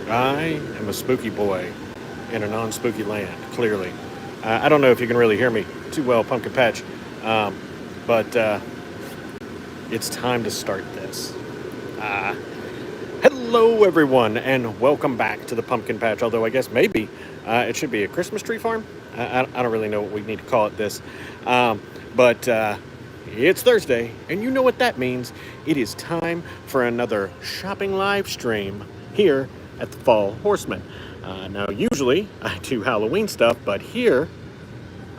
I am a spooky boy in a non-spooky land, clearly. I don't know if you can really hear me too well, Pumpkin Patch, but it's time to start this. Hello, everyone, and welcome back to the Pumpkin Patch, although I guess maybe it should be a Christmas tree farm. I don't really know what we need to call it this. But it's Thursday, and you know what that means. It is time for another shopping live stream here at the Fall Horseman. Now, usually I do Halloween stuff, but here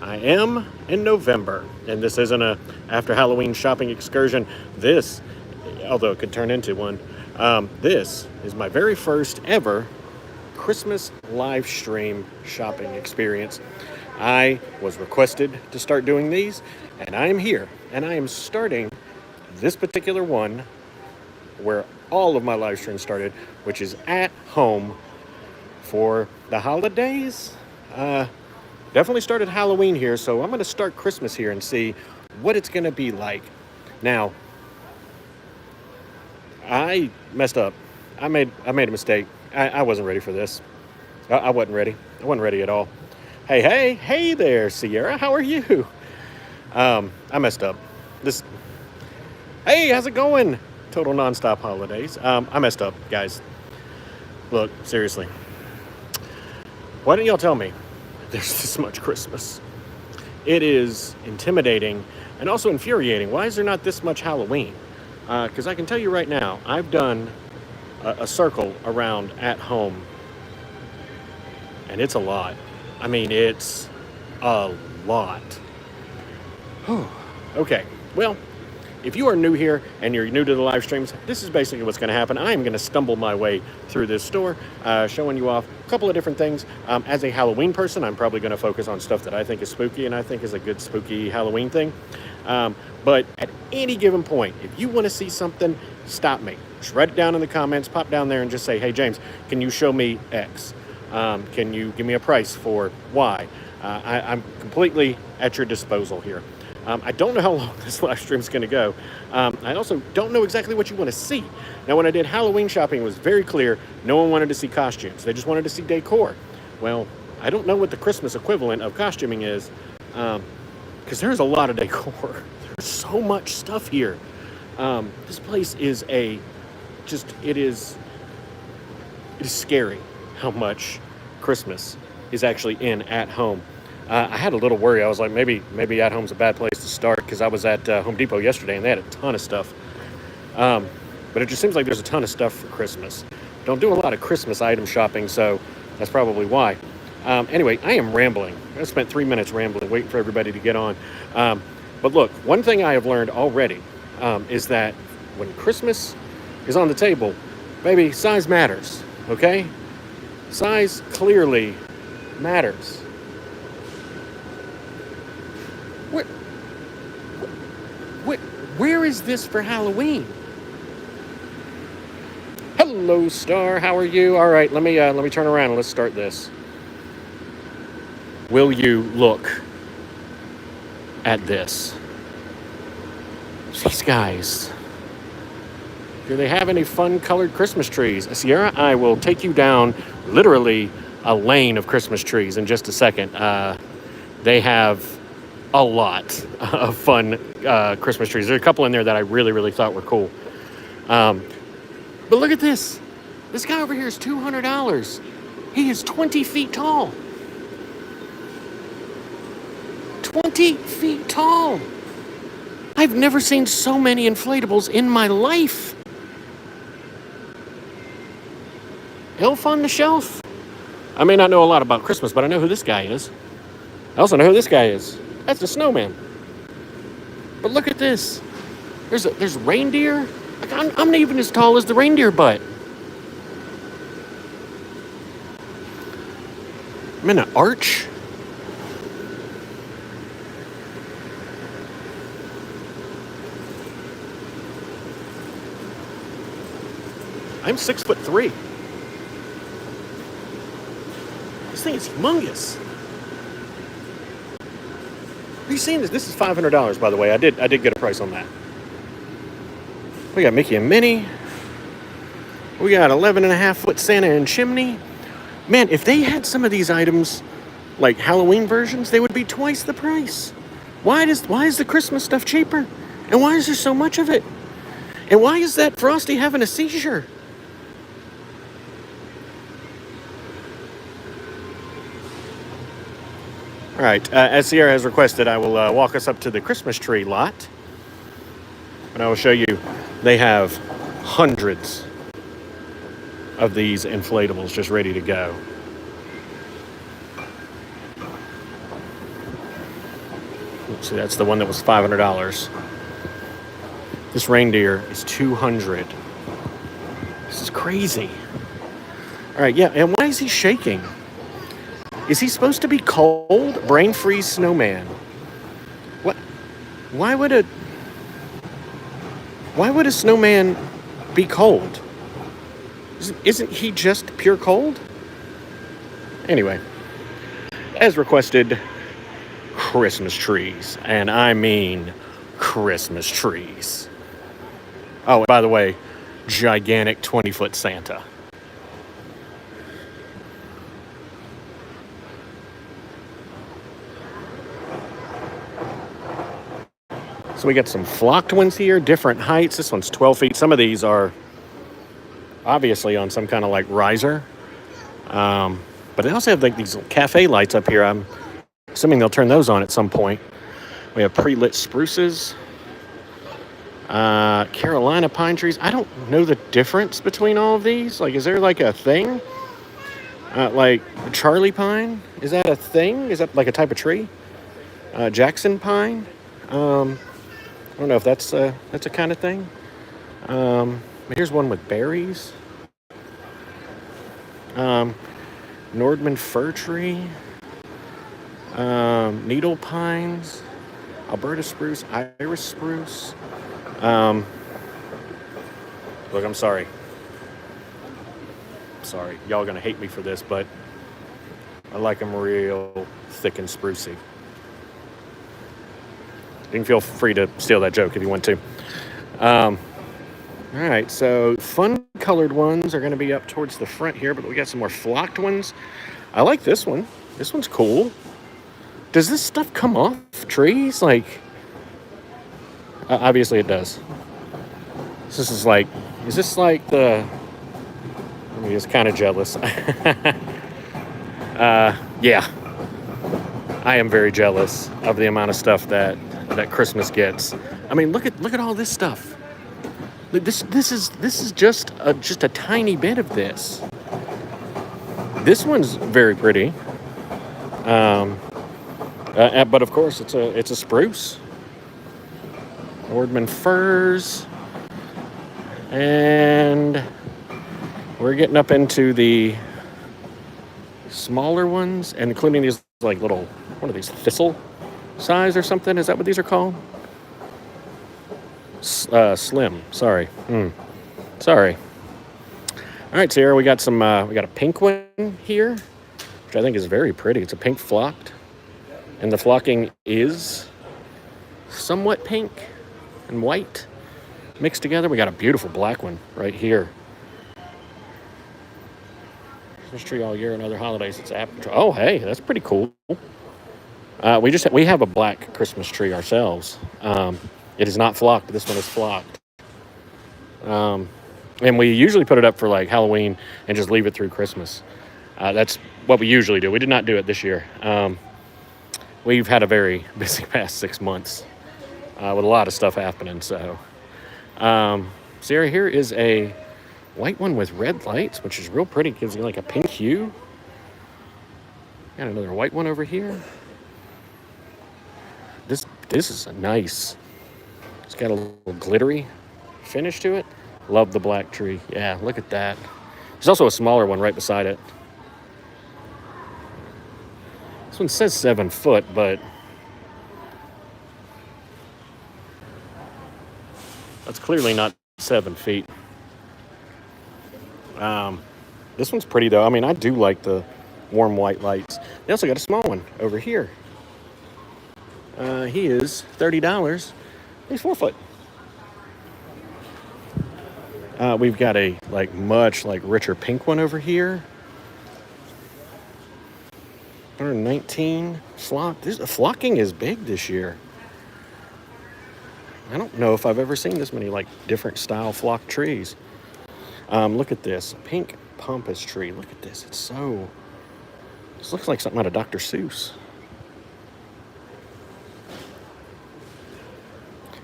I am in November, and this isn't a after Halloween shopping excursion. This, although it could turn into one, this is my very first ever Christmas live stream shopping experience. I was requested to start doing these, and I am here, and I am starting this particular one where all of my live streams started, which is at home for the holidays. Definitely started Halloween here, so I'm going to start Christmas here and see what it's going to be like. Now, I messed up. I made a mistake. I wasn't ready for this. I wasn't ready. I wasn't ready at all. Hey there, Sierra. How are you? I messed up. Hey, how's it going? Total nonstop holidays. I messed up, guys. Look, seriously. Why don't y'all tell me there's this much Christmas? It is intimidating and also infuriating. Why is there not this much Halloween? Because I can tell you right now, I've done a circle around at home, and it's a lot. I mean, it's a lot. Okay, well, if you are new here and you're new to the live streams, this is basically what's going to happen. I am going to stumble my way through this store, showing you off a couple of different things. As a Halloween person, I'm probably going to focus on stuff that I think is spooky and I think is a good spooky Halloween thing. But at any given point, if you want to see something, stop me. Just write it down in the comments, pop down there and just say, hey, James, can you show me X? Can you give me a price for Y? I'm completely at your disposal here. I don't know how long this live stream is going to go. I also don't know exactly what you want to see. Now, when I did Halloween shopping, it was very clear no one wanted to see costumes. They just wanted to see decor. Well, I don't know what the Christmas equivalent of costuming is, because there's a lot of decor. There's so much stuff here. This place is it is scary how much Christmas is actually in at home. I had a little worry. I was like, maybe at home's a bad place to start, because I was at Home Depot yesterday and they had a ton of stuff. But it just seems like there's a ton of stuff for Christmas. Don't do a lot of Christmas item shopping, so that's probably why. Anyway, I am rambling. I spent 3 minutes rambling, waiting for everybody to get on. But look, one thing I have learned already is that when Christmas is on the table, baby, size matters, okay? Size clearly matters. Where is this for Halloween? Hello, Star. How are you? All right, let me turn around and let's start this. Will you look at this? These guys. Do they have any fun colored Christmas trees? Sierra, I will take you down literally a lane of Christmas trees in just a second. They have a lot of fun Christmas trees. There are a couple in there that I really, really thought were cool. But look at this. This guy over here is $200. He is 20 feet tall. 20 feet tall. I've never seen so many inflatables in my life. Elf on the Shelf. I may not know a lot about Christmas, but I know who this guy is. I also know who this guy is. That's a snowman. But look at this. There's reindeer. Like, I'm not even as tall as the reindeer butt. I'm in an arch. I'm 6'3". This thing is humongous. Are you seeing this? This is $500, by the way. I did get a price on that. We got Mickey and Minnie. We got 11.5-foot Santa and chimney. Man, if they had some of these items, like Halloween versions, they would be twice the price. Why is the Christmas stuff cheaper? And why is there so much of it? And why is that Frosty having a seizure? All right, as Sierra has requested, I will walk us up to the Christmas tree lot. And I will show you, they have hundreds of these inflatables just ready to go. See, that's the one that was $500. This reindeer is $200. This is crazy. All right, yeah, and why is he shaking? Is he supposed to be cold? Brain freeze snowman. What? Why would a snowman be cold? Isn't he just pure cold? Anyway, as requested, Christmas trees. And I mean Christmas trees. Oh, and by the way, gigantic 20-foot Santa. So we got some flocked ones here, different heights. This one's 12 feet. Some of these are obviously on some kind of like riser. But they also have like these cafe lights up here. I'm assuming they'll turn those on at some point. We have pre-lit spruces. Carolina pine trees. I don't know the difference between all of these. Like, is there like a thing? Like Charlie pine? Is that a thing? Is that like a type of tree? Jackson pine? I don't know if that's a kind of thing. Here's one with berries. Nordman fir tree. Needle pines. Alberta spruce. Iris spruce. Look, I'm sorry. Sorry. Y'all are going to hate me for this, but I like them real thick and sprucey. You can feel free to steal that joke if you want to. All right, so fun-colored ones are going to be up towards the front here, but we got some more flocked ones. I like this one. This one's cool. Does this stuff come off trees? Like, obviously it does. This is like, is this like the... I mean, it's kind of jealous. Yeah. I am very jealous of the amount of stuff that Christmas gets. I mean, look at all this stuff. This is just a tiny bit of this. This one's very pretty. But of course it's a spruce. Nordman firs. And we're getting up into the smaller ones, and including these like little, what are these, thistle size or something? Is that what these are called? Slim. Sorry. Sorry. All right, Sarah, we got a pink one here, which I think is very pretty. It's a pink flocked, and the flocking is somewhat pink and white mixed together. We got a beautiful black one right here. Christmas tree all year and other holidays. It's apple. Oh, hey, that's pretty cool. We have a black Christmas tree ourselves. It is not flocked. This one is flocked. And we usually put it up for like Halloween and just leave it through Christmas. That's what we usually do. We did not do it this year. We've had a very busy past 6 months with a lot of stuff happening. So, Sarah, here is a white one with red lights, which is real pretty. Gives you like a pink hue. Got another white one over here. This is a nice. It's got a little glittery finish to it. Love the black tree. Yeah, look at that. There's also a smaller one right beside it. This one says 7 foot, but that's clearly not 7 feet. This one's pretty though. I mean, I do like the warm white lights. They also got a small one over here. He is $30. He's 4 foot. We've got a much richer pink one over here. 119 flock. Flocking is big this year. I don't know if I've ever seen this many different style flock trees. Look at this pink pampas tree. Look at this. This looks like something out of Dr. Seuss.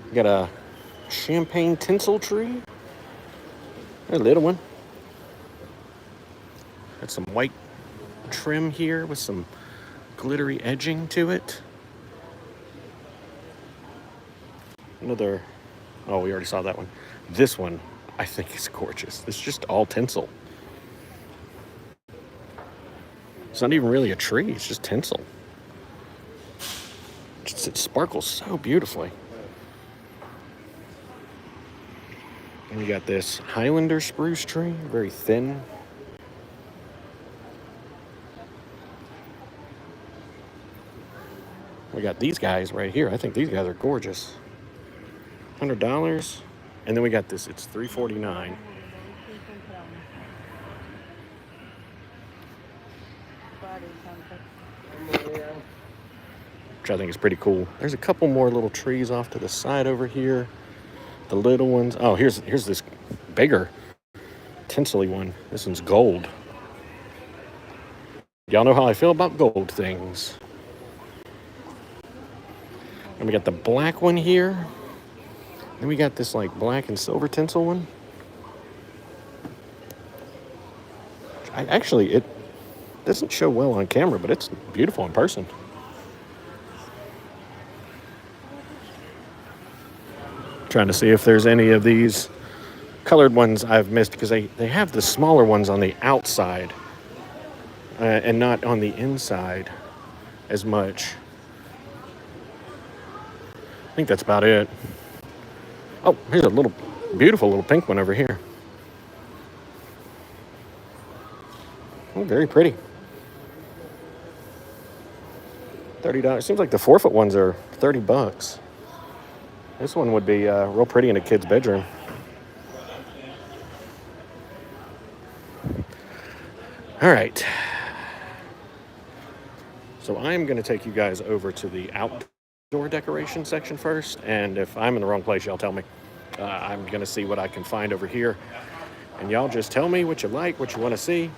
We got a champagne tinsel tree. A little one. Got some white trim here with some glittery edging to it. Another, oh, we already saw that one. This one, I think is gorgeous. It's just all tinsel. It's not even really a tree, it's just tinsel. It sparkles so beautifully. And we got this Highlander spruce tree, very thin. We got these guys right here. I think these guys are gorgeous. $100. And then we got this, it's $349. Which I think is pretty cool. There's a couple more little trees off to the side over here. The little ones. Oh, here's this bigger tinsely one. This one's gold. Y'all know how I feel about gold things. And we got the black one here. Then we got this black and silver tinsel one. It doesn't show well on camera, but it's beautiful in person. Trying to see if there's any of these colored ones I've missed, because they have the smaller ones on the outside and not on the inside as much. I think that's about it. Oh, here's a beautiful little pink one over here. Oh, very pretty. $30. Seems like the 4-foot ones are $30. This one would be real pretty in a kid's bedroom. All right. So I'm going to take you guys over to the outdoor decoration section first. And if I'm in the wrong place, y'all tell me. I'm going to see what I can find over here. And y'all just tell me what you like, what you want to see.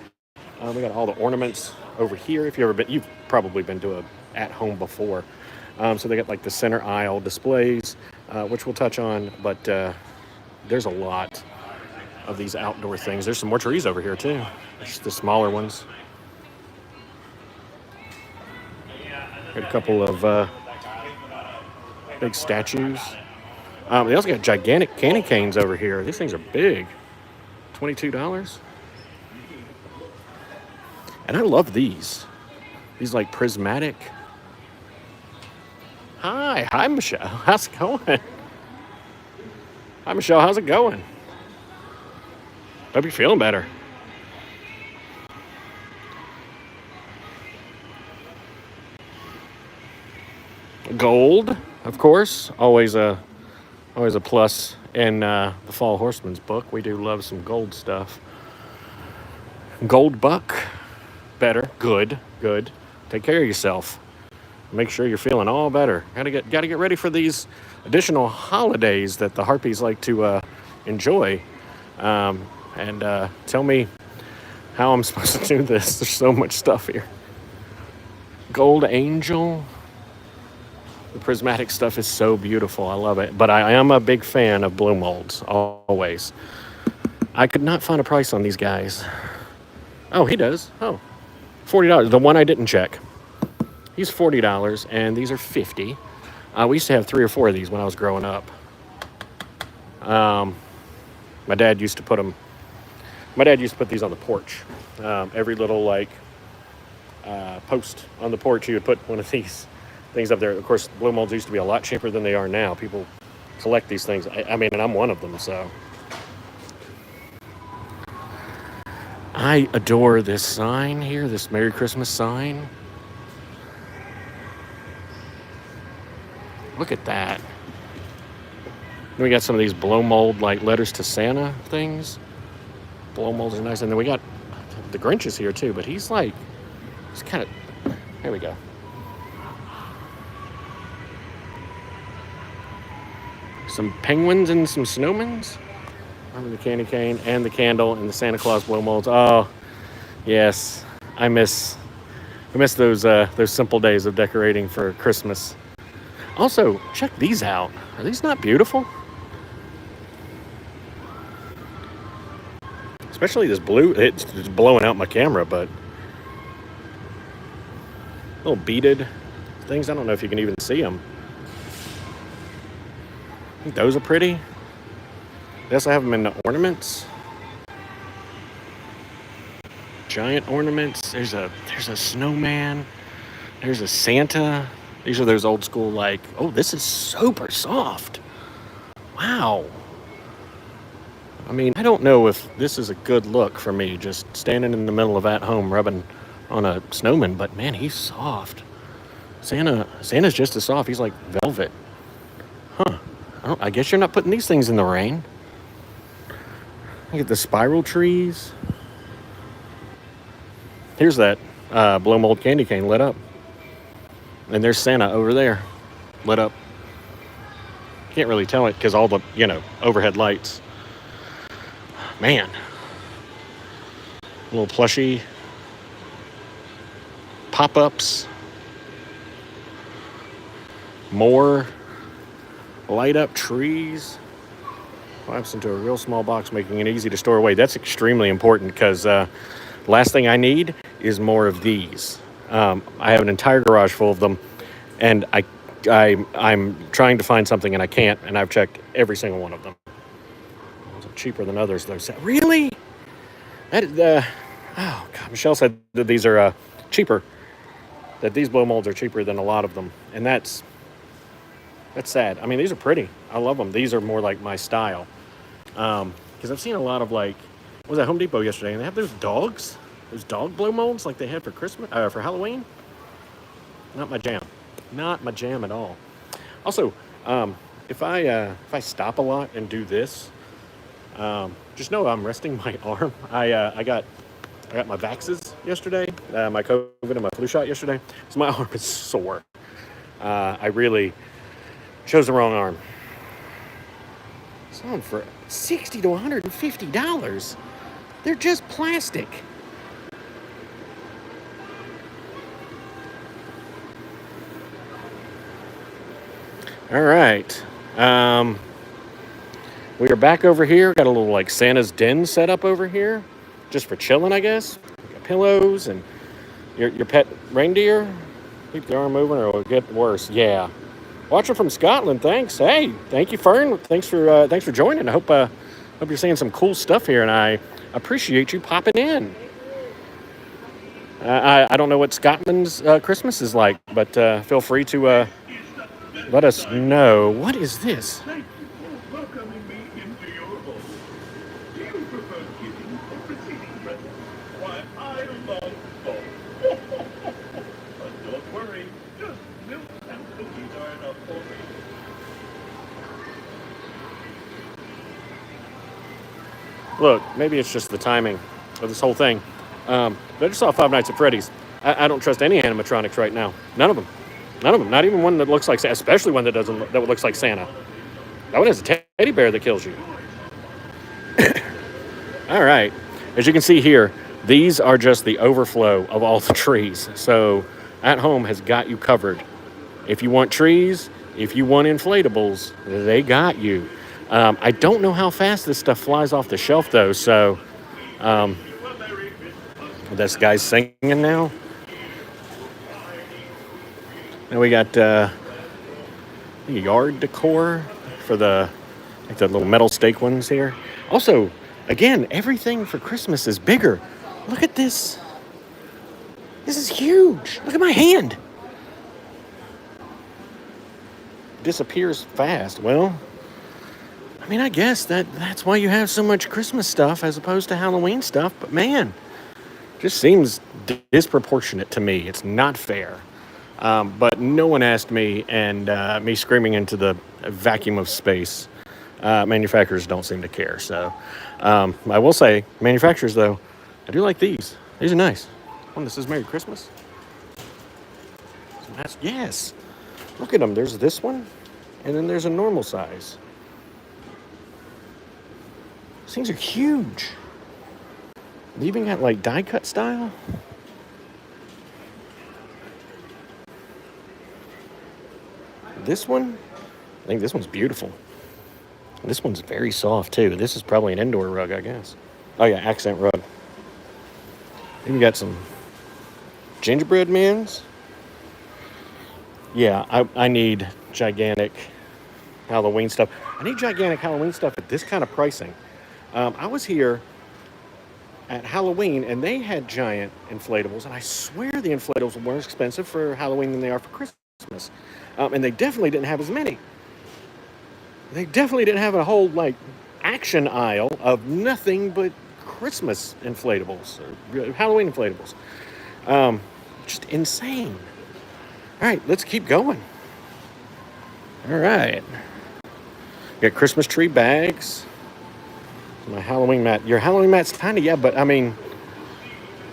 We got all the ornaments over here. If you've probably been to a at-home before. So they got the center aisle displays, which we'll touch on, but there's a lot of these outdoor things. There's some more trees over here too. There's the smaller ones. Got a couple of big statues. They also got gigantic candy canes over here. These things are big. $22. And I love these. These prismatic. Hi, Michelle. How's it going? Hi, Michelle. How's it going? Hope you're feeling better. Gold, of course, always a plus in the Fall Horseman's book. We do love some gold stuff. Gold buck, better, good. Take care of yourself. Make sure you're feeling all better. Gotta get ready for these additional holidays that the Harpies like to enjoy. And tell me how I'm supposed to do this. There's so much stuff here. Gold angel. The prismatic stuff is so beautiful. I love it. But I am a big fan of blow molds, always. I could not find a price on these guys. Oh, he does. Oh, $40. The one I didn't check. He's $40, and these are $50. We used to have 3 or 4 of these when I was growing up. My dad used to put these on the porch. Every little post on the porch, he would put one of these things up there. Of course, blow molds used to be a lot cheaper than they are now. People collect these things. I mean, and I'm one of them, so. I adore this sign here, this Merry Christmas sign. Look at that. Then we got some of these blow mold, like letters to Santa things. Blow molds are nice. And then we got the Grinch is here too, but he's kind of, here we go. Some penguins and some snowmans. The candy cane and the candle and the Santa Claus blow molds. Oh, yes, I miss those simple days of decorating for Christmas. Also, check these out. Are these not beautiful? Especially this blue. It's blowing out my camera, but little beaded things. I don't know if you can even see them. I think those are pretty. They also have them in the ornaments. Giant ornaments. There's a snowman. There's a Santa. These are those old school, like, oh, this is super soft. Wow. I mean, I don't know if this is a good look for me, just standing in the middle of at home rubbing on a snowman, but man, he's soft. Santa's just as soft. He's like velvet. Huh. I guess you're not putting these things in the rain. Look at the spiral trees. Here's that blow mold candy cane lit up. And there's Santa over there, lit up. Can't really tell it because all the, overhead lights. Man. Little plushy pop-ups. More light up trees. Collapse into a real small box, making it easy to store away. That's extremely important because last thing I need is more of these. I have an entire garage full of them, and I'm trying to find something and I can't, and I've checked every single one of them. Those are cheaper than others, though. Really? Oh God! Michelle said that these are cheaper. That these blow molds are cheaper than a lot of them, and that's sad. I mean, these are pretty. I love them. These are more like my style. Because I've seen a lot of I was at Home Depot yesterday, and they have those dog blow molds like they had for Christmas, for Halloween. Not my jam. Not my jam at all. Also, if I stop a lot and do this, just know I'm resting my arm. I got my vaxes yesterday, my COVID and my flu shot yesterday, so my arm is sore. I really chose the wrong arm. Selling for $60 to $150. They're just plastic. All right. We are back over here. Got a little Santa's den set up over here, just for chilling, I guess. Got pillows and your pet reindeer. Keep the arm moving or it'll get worse. Yeah. Watching from Scotland, thanks. Hey, thank you, Fern. Thanks for joining. I hope you're seeing some cool stuff here, and I appreciate you popping in. I don't know what Scotland's Christmas is like, but feel free to let us know. What is this? Thank you for welcoming me into your home. Do you prefer giving or receiving presents? Why, I love both. But don't worry, just milk and cookies are enough for me. Look, maybe it's just the timing of this whole thing. But I just saw Five Nights at Freddy's. I don't trust any animatronics right now. None of them. Not even one that looks like Santa, especially one that looks like Santa. That one has a teddy bear that kills you. All right. As you can see here, these are just the overflow of all the trees. So At Home has got you covered. If you want trees, if you want inflatables, they got you. I don't know how fast this stuff flies off the shelf, though. So this guy's singing now. And we got yard decor for the little metal stake ones here. Also, again, everything for Christmas is bigger. Look at this. This is huge. Look at my hand. Disappears fast. Well, I mean, I guess that's why you have so much Christmas stuff as opposed to Halloween stuff. But man, just seems disproportionate to me. It's not fair. But no one asked me, and me screaming into the vacuum of space Manufacturers don't seem to care. So I will say, manufacturers, though, I do like these. These are nice. One that says Merry Christmas. Yes. Look at them. There's this one, and then there's a normal size. These things are huge. They even got like die cut style. This one, I think this one's beautiful. This one's very soft too. This is probably an indoor rug, I guess. Oh yeah, accent rug. Even got some gingerbread men's. Yeah, I need gigantic Halloween stuff. I need gigantic Halloween stuff at this kind of pricing. I was here at Halloween and they had giant inflatables, and I swear the inflatables were more expensive for Halloween than they are for Christmas. And they definitely didn't have as many. They definitely didn't have a whole like action aisle of nothing but Christmas inflatables, or Halloween inflatables. Just insane. All right, let's keep going. All right. Got Christmas tree bags. My Halloween mat. Your Halloween mat's tiny, yeah, but I mean,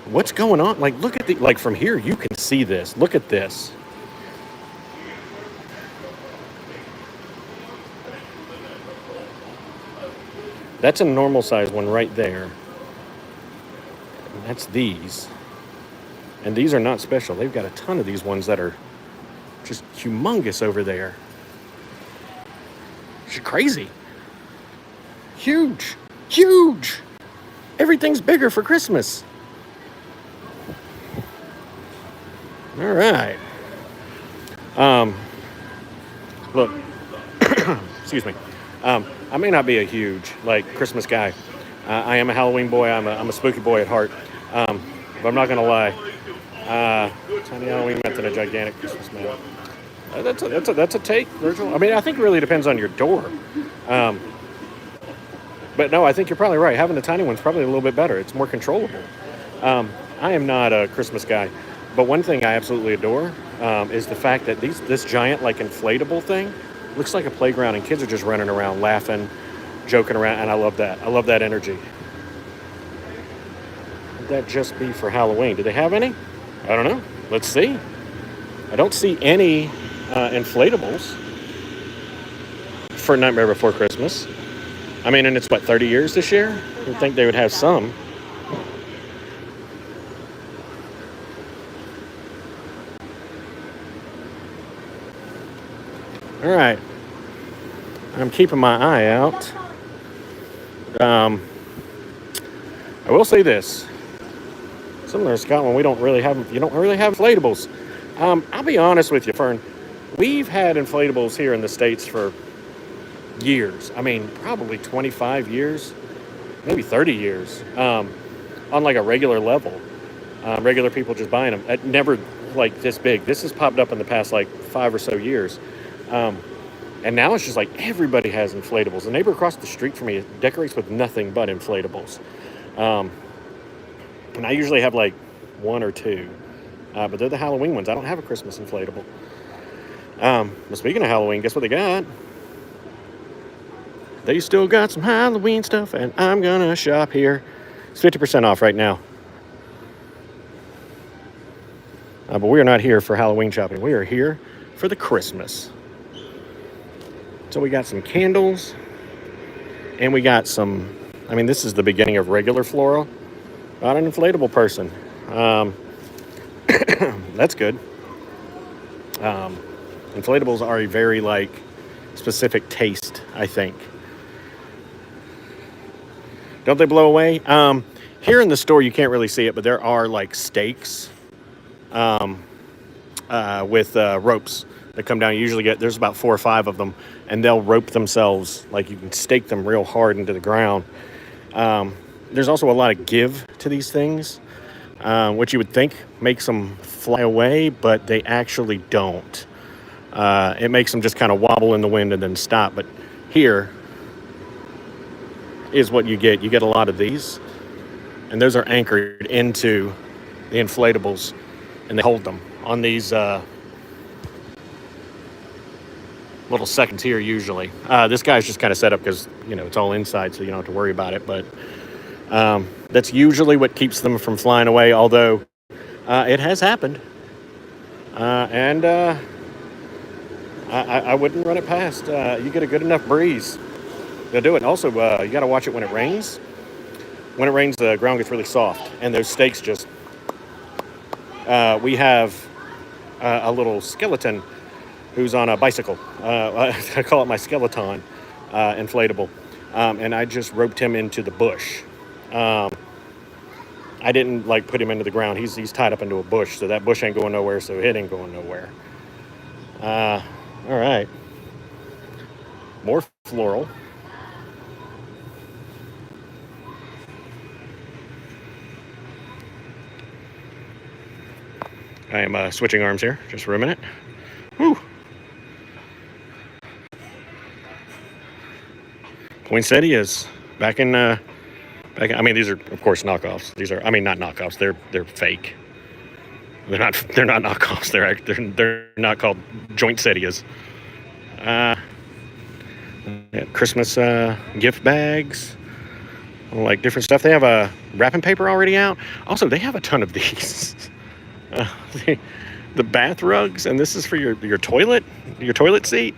what's going on? Like, look at the, like from here, you can see this. Look at this. That's a normal size one right there. And that's these. And these are not special. They've got a ton of these ones that are just humongous over there. It's crazy. Huge. Huge. Everything's bigger for Christmas. All right. Look. Excuse me. I may not be a huge like Christmas guy. I am a Halloween boy. I'm a spooky boy at heart. But I'm not gonna lie. Tiny Halloween mat and a gigantic Christmas mat. That's a take, Virgil. I mean, I think it really depends on your door. But no, I think you're probably right. Having the tiny one's probably a little bit better. It's more controllable. I am not a Christmas guy, but one thing I absolutely adore is the fact that this giant like inflatable thing looks like a playground, and kids are just running around laughing, joking around, and I love that. I love that energy. Would that just be for Halloween? Do they have any? I don't know. Let's see. I don't see any inflatables for Nightmare Before Christmas. I mean, and it's what, 30 years this year? You'd think they would have some. All right. I'm keeping my eye out. I will say this. Somewhere in Scotland, you don't really have inflatables. I'll be honest with you, Fern. We've had inflatables here in the States for years. I mean, probably 25 years, maybe 30 years, on like a regular level. Regular people just buying them. Never like this big. This has popped up in the past like 5 or so years. And now it's just like everybody has inflatables. The neighbor across the street from me decorates with nothing but inflatables. And I usually have like one or two. But they're the Halloween ones. I don't have a Christmas inflatable. But speaking of Halloween, guess what they got? They still got some Halloween stuff, and I'm gonna shop here. It's 50% off right now. But we are not here for Halloween shopping. We are here for the Christmas. So we got some candles, and we got some, I mean, this is the beginning of regular floral. Not an inflatable person. That's good. Inflatables are a very, like, specific taste, I think. Don't they blow away? Here in the store, you can't really see it, but there are, like, stakes with ropes that come down. You usually there's about 4 or 5 of them, and they'll rope themselves. Like, you can stake them real hard into the ground. There's also a lot of give to these things, which you would think makes them fly away, but they actually don't. It makes them just kind of wobble in the wind and then stop. But here is what you get. You get a lot of these, and those are anchored into the inflatables, and they hold them on these little seconds here usually. This guy's just kind of set up because, you know, it's all inside, so you don't have to worry about it. But that's usually what keeps them from flying away, although it has happened. And I wouldn't run it past. You get a good enough breeze, they'll do it. Also, you got to watch it when it rains. When it rains, the ground gets really soft, and those stakes just... we have a little skeleton who's on a bicycle. I call it my skeleton, inflatable. And I just roped him into the bush. I didn't like put him into the ground. He's tied up into a bush, so that bush ain't going nowhere, so it ain't going nowhere. All right. More floral. I am switching arms here, just for a minute. Whew. Poinsettias back in. I mean, these are of course knockoffs. These are, I mean, not knockoffs. They're fake. They're not knockoffs. They're not called joinsettias. Christmas gift bags, like different stuff. They have a wrapping paper already out. Also, they have a ton of these. The bath rugs, and this is for your toilet seat.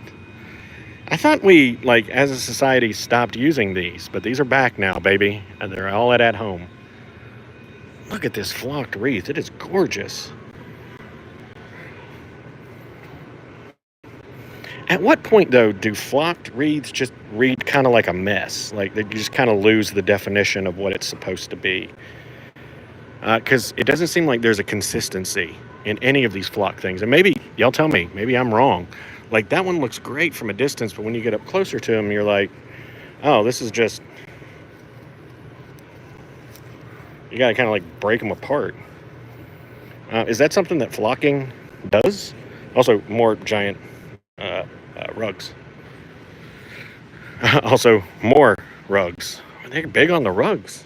I thought we, like, as a society, stopped using these, but these are back now, baby, and they're all at home. Look at this flocked wreath. It is gorgeous. At what point, though, do flocked wreaths just read kind of like a mess? Like, you just kind of lose the definition of what it's supposed to be. Because it doesn't seem like there's a consistency in any of these flock things. And maybe, y'all tell me, maybe I'm wrong. Like, that one looks great from a distance, but when you get up closer to them, you're like, oh, this is just... You gotta kind of, like, break them apart. Is that something that flocking does? Also, more giant rugs. Also, more rugs. They're big on the rugs.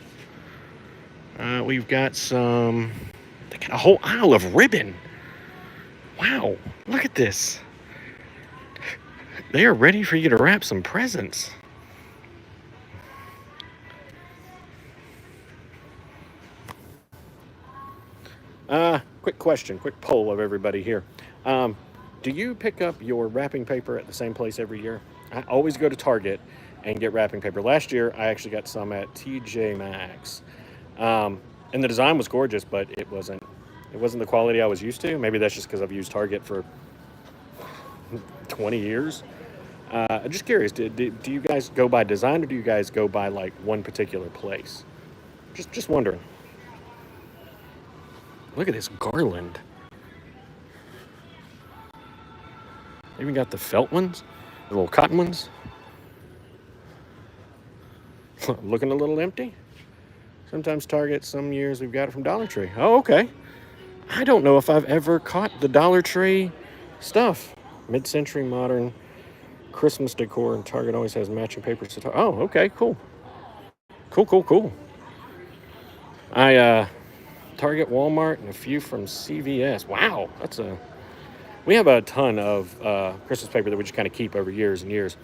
We've got some... They got a whole aisle of ribbon. Wow, look at this. They are ready for you to wrap some presents. Quick question, quick poll of everybody here. Do you pick up your wrapping paper at the same place every year? I always go to Target and get wrapping paper. Last year, I actually got some at TJ Maxx. And the design was gorgeous, but it wasn't the quality I was used to. Maybe that's just because I've used Target for 20 years. I'm just curious, do you guys go by design, or do you guys go by, like, one particular place? Just wondering. Look at this garland. They even got the felt ones, the little cotton ones. Looking a little empty. Sometimes Target, some years we've got it from Dollar Tree. Oh, okay. I don't know if I've ever caught the Dollar Tree stuff. Mid-century modern Christmas decor, and Target always has matching papers to Target. Oh, okay, cool. Cool. Target, Walmart, and a few from CVS. Wow, we have a ton of Christmas paper that we just kind of keep over years and years.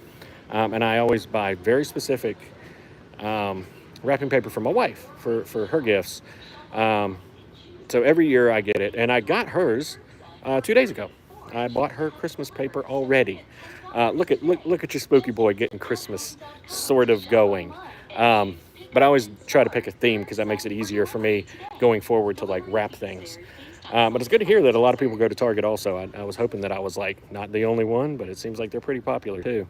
And I always buy very specific wrapping paper for my wife for her gifts. So every year I get it, and I got hers 2 days ago. I bought her Christmas paper already. Look at your spooky boy getting Christmas sort of going. But I always try to pick a theme because that makes it easier for me going forward to, like, wrap things. But it's good to hear that a lot of people go to Target also. I was hoping that I was, like, not the only one, but it seems like they're pretty popular too.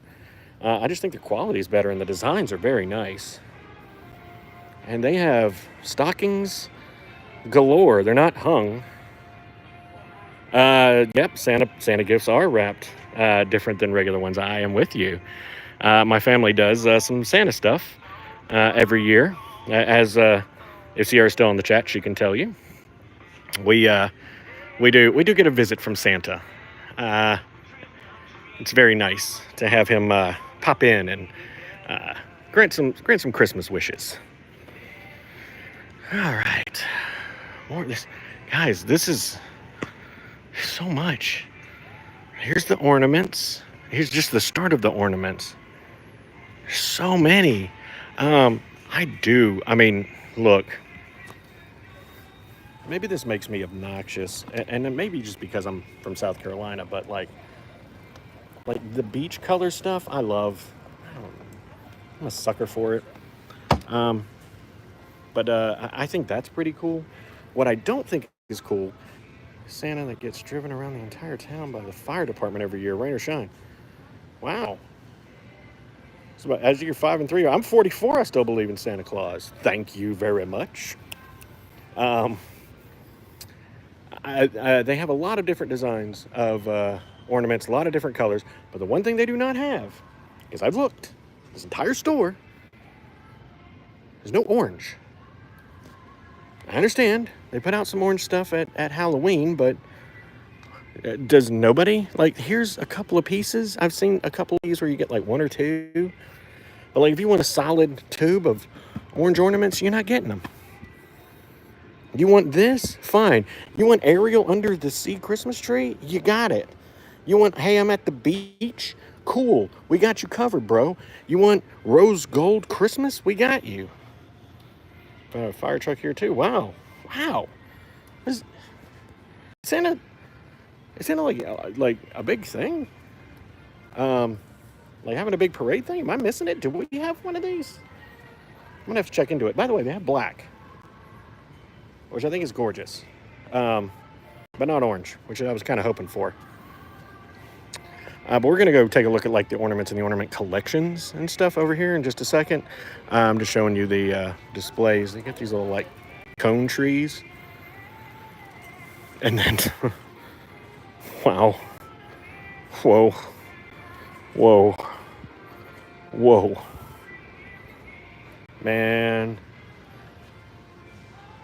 I just think the quality is better and the designs are very nice. And they have stockings galore. They're not hung. Yep, Santa gifts are wrapped different than regular ones. I am with you. My family does some Santa stuff every year. As if Sierra's still in the chat, she can tell you. We do get a visit from Santa. It's very nice to have him pop in and grant some Christmas wishes. All right, more of this, guys. This is so much. Here's the ornaments. here's just the start of the ornaments. So many. I mean, look, maybe this makes me obnoxious, and it maybe just because I'm from South Carolina, but like the beach color stuff, I love. I'm a sucker for it. Um, but I think that's pretty cool. What I don't think is cool, Santa that gets driven around the entire town by the fire department every year, rain or shine. Wow. So as you're 5 and 3, I'm 44. I still believe in Santa Claus. Thank you very much. Um, they have a lot of different designs of ornaments, a lot of different colors. But the one thing they do not have, is I've looked, this entire store, there's no orange. I understand they put out some orange stuff at Halloween, but does nobody? Like, here's a couple of pieces. I've seen a couple of these where you get like one or two. But like, if you want a solid tube of orange ornaments, you're not getting them. You want this? Fine. You want Ariel under the sea Christmas tree? You got it. You want, hey, I'm at the beach? Cool. We got you covered, bro. You want rose gold Christmas? We got you. Fire truck here too. Wow. Wow. Is Santa, is Santa like a big thing? Like having a big parade thing? Am I missing it? Do we have one of these? I'm gonna have to check into it. By the way, they have black, which I think is gorgeous, but not orange, which I was kind of hoping for. But we're gonna go take a look at like the ornaments and the ornament collections and stuff over here in just a second. I'm just showing you the displays. They get these little like cone trees, and then wow, whoa, whoa, whoa, man.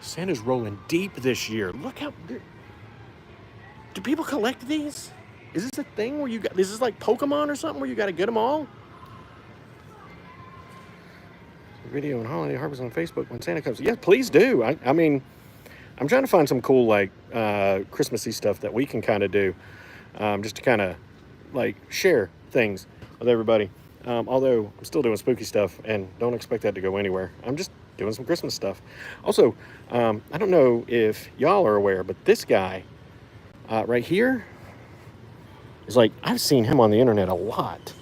Santa's rolling deep this year. Look how... Do people collect these? Is this a thing where you got... Is this like Pokemon or something where you got to get them all? Video and holiday harvest on Facebook when Santa comes. Yeah, please do. I mean, I'm trying to find some cool like Christmassy stuff that we can kind of do, just to kind of like share things with everybody. Although I'm still doing spooky stuff and don't expect that to go anywhere. I'm just doing some Christmas stuff. Also, I don't know if y'all are aware, but this guy right here is like, I've seen him on the internet a lot.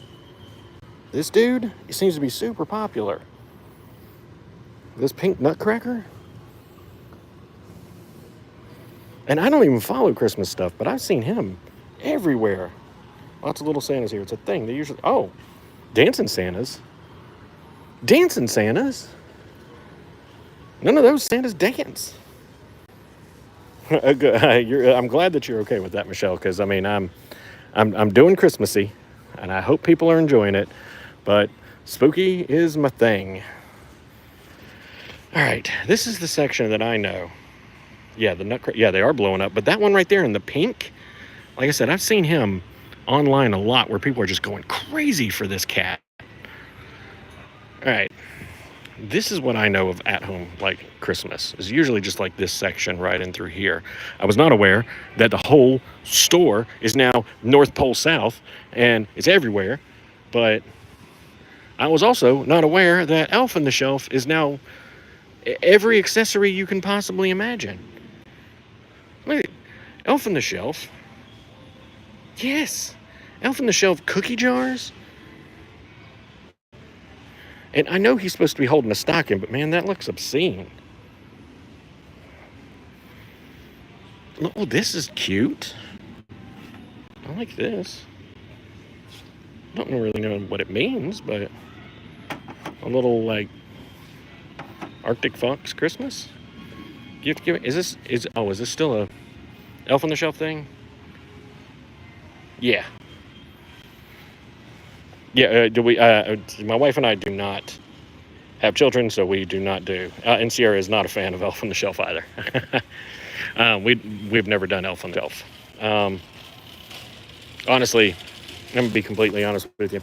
This dude, he seems to be super popular. This pink nutcracker. And I don't even follow Christmas stuff, but I've seen him everywhere. Lots of little Santas here. It's a thing. They usually... Oh, dancing Santas. Dancing Santas? None of those Santas dance. I'm glad that you're okay with that, Michelle, because I mean, I'm doing Christmassy, and I hope people are enjoying it. But spooky is my thing. All right, this is the section that I know. Yeah, the nutcracker. Yeah, they are blowing up. But that one right there in the pink, like I said, I've seen him online a lot where people are just going crazy for this cat. All right. This is what I know of at-home, like, Christmas. It's usually just, like, this section right in through here. I was not aware that the whole store is now North Pole South, and it's everywhere. But I was also not aware that Elf on the Shelf is now every accessory you can possibly imagine. Look at Elf on the Shelf. Yes. Elf on the Shelf cookie jars. And I know he's supposed to be holding a stocking, but man, that looks obscene. Oh, this is cute. I like this. I don't really know what it means, but a little like Arctic Fox Christmas gift giving. Is this still a Elf on the Shelf thing? Yeah. Yeah, my wife and I do not have children, so we do not do. And Sierra is not a fan of Elf on the Shelf either. We've never done Elf on the Shelf. Honestly, I'm going to be completely honest with you.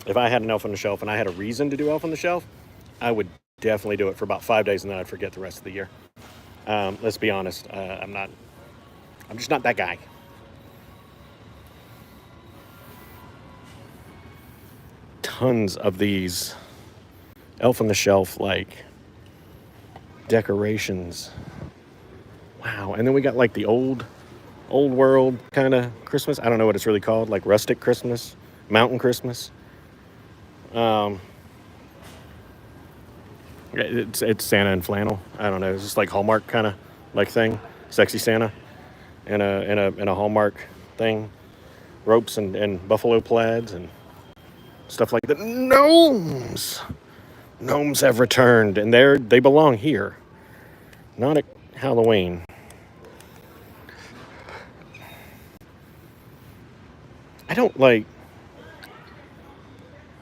If I had an Elf on the Shelf and I had a reason to do Elf on the Shelf, I would definitely do it for about 5 days and then I'd forget the rest of the year. Let's be honest. I'm just not that guy. tons of these Elf on the Shelf like decorations. Wow. And then we got like the old world kind of Christmas. I don't know what it's really called, like rustic Christmas, mountain Christmas. Um, it's Santa and flannel. I don't know. It's just like Hallmark kind of like thing, sexy Santa, and a Hallmark thing, ropes and buffalo plaids and stuff like that. Gnomes have returned, and they belong here, not at Halloween. I don't like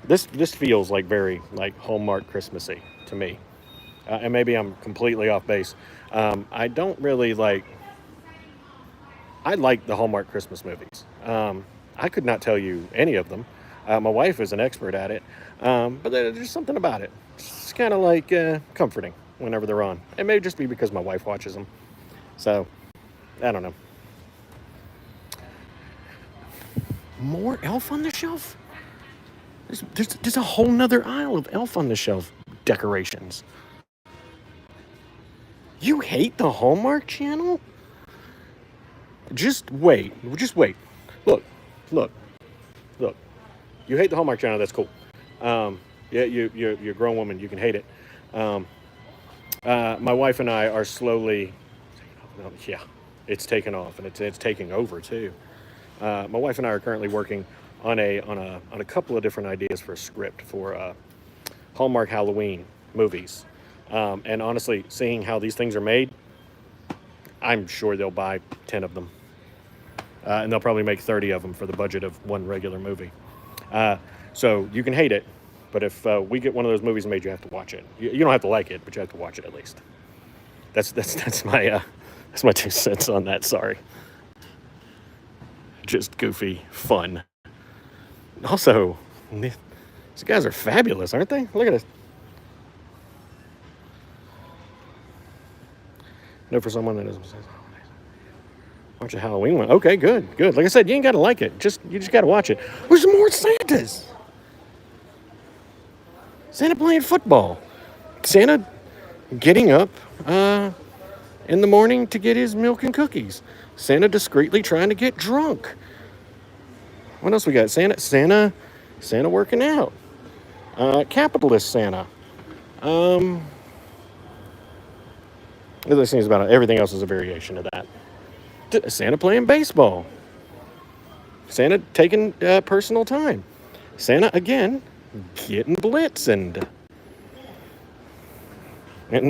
this. This feels like very like Hallmark Christmassy to me, and maybe I'm completely off base. I don't really like. I like the Hallmark Christmas movies. I could not tell you any of them. My wife is an expert at it, but there's something about it. It's kind of like comforting whenever they're on. It may just be because my wife watches them. So, I don't know. More Elf on the Shelf? There's a whole nother aisle of Elf on the Shelf decorations. You hate the Hallmark Channel? Just wait. Just wait. Look. Look. Look. You hate the Hallmark Channel. That's cool. Yeah, you're a grown woman. You can hate it. My wife and I are slowly. Yeah, it's taken off, and it's taking over too. My wife and I are currently working on a couple of different ideas for a script for Hallmark Halloween movies. And honestly, seeing how these things are made, I'm sure they'll buy 10 of them. And they'll probably make 30 of them for the budget of one regular movie. So you can hate it, but if we get one of those movies made, you have to watch it. You don't have to like it, but you have to watch it at least. That's my 2 cents on that. Sorry. Just goofy fun. Also, these guys are fabulous, aren't they? Look at this. No, for someone that isn't. Watch a Halloween one. Okay, good. Like I said, you ain't got to like it. You just got to watch it. Where's more Santas? Santa playing football. Santa getting up in the morning to get his milk and cookies. Santa discreetly trying to get drunk. What else we got? Santa working out. Capitalist Santa. Those things about it. Everything else is a variation of that. Santa playing baseball. Santa taking personal time. Santa again getting blitzed and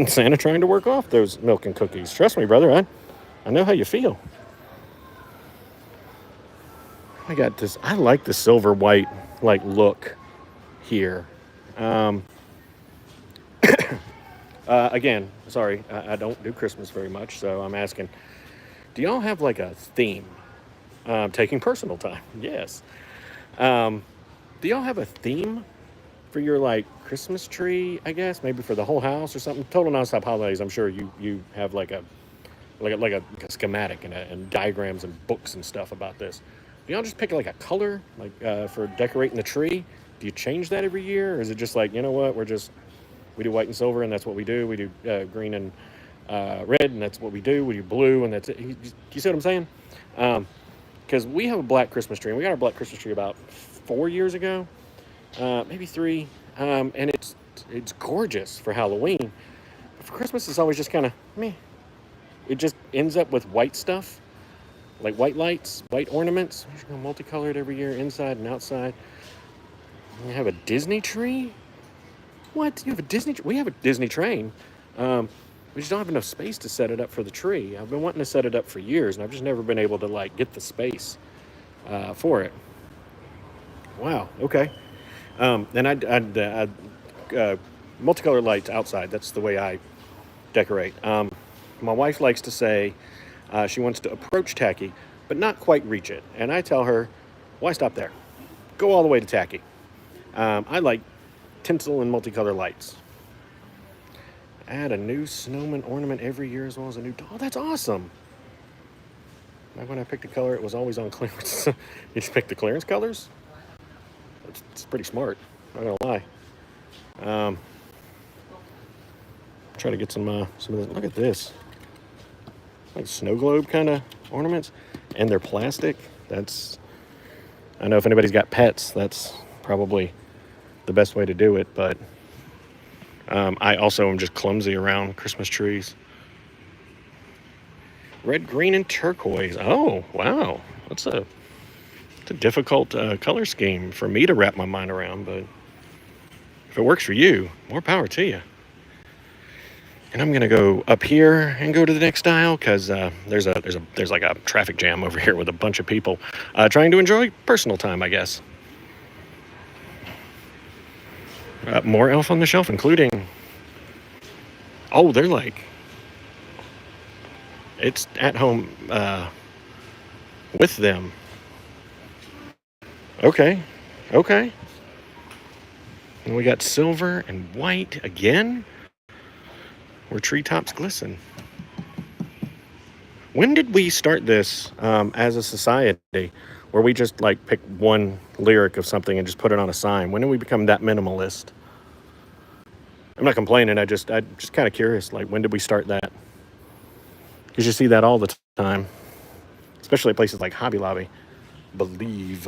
Santa trying to work off those milk and cookies. Trust me, brother. I know how you feel. I got this. I like the silver white like look here. Again, sorry, I don't do Christmas very much, so I'm asking. Do y'all have like a theme? Taking personal time. Yes. Do y'all have a theme for your like Christmas tree? I guess maybe for the whole house or something. Total Nonstop Holidays. I'm sure you have like a schematic and diagrams and books and stuff about this. Do y'all just pick like a color like for decorating the tree? Do you change that every year, or is it just like, you know what, we do white and silver and that's what we do. We do green and red and that's what we do. We do blue and that's it. You see what I'm saying? Because we have a black Christmas tree, and we got our black Christmas tree about 4 years ago, maybe 3, and it's gorgeous for Halloween. But for Christmas, it's always just kind of meh. It just ends up with white stuff, like white lights, white ornaments. Multicolored every year, inside and outside. You have a Disney tree? What? You have a Disney tree? We have a Disney train. We just don't have enough space to set it up for the tree. I've been wanting to set it up for years, and I've just never been able to like get the space for it. Wow. Okay. And I multicolored lights outside. That's the way I decorate. My wife likes to say she wants to approach tacky, but not quite reach it. And I tell her, why stop there? Go all the way to tacky. I like tinsel and multicolored lights. Add a new snowman ornament every year as well as a new doll. That's awesome. Like when I picked a color, it was always on clearance. You just pick the clearance colors? It's pretty smart. Not gonna lie. Try to get some of this. Look at this, like snow globe kind of ornaments, and they're plastic. That's, I know if anybody's got pets, that's probably the best way to do it. But I also am just clumsy around Christmas trees. Red, green, and turquoise. Oh, wow. It's a difficult color scheme for me to wrap my mind around, but if it works for you, more power to you. And I'm gonna go up here and go to the next aisle because there's like a traffic jam over here with a bunch of people trying to enjoy personal time, I guess. More Elf on the Shelf, including, oh, they're like, it's at home with them. Okay. And we got silver and white again, where treetops glisten. When did we start this as a society, where we just like pick one lyric of something and just put it on a sign? When did we become that minimalist? I'm not complaining. I'm just kind of curious. Like, when did we start that? Because you see that all the time, especially at places like Hobby Lobby. Believe.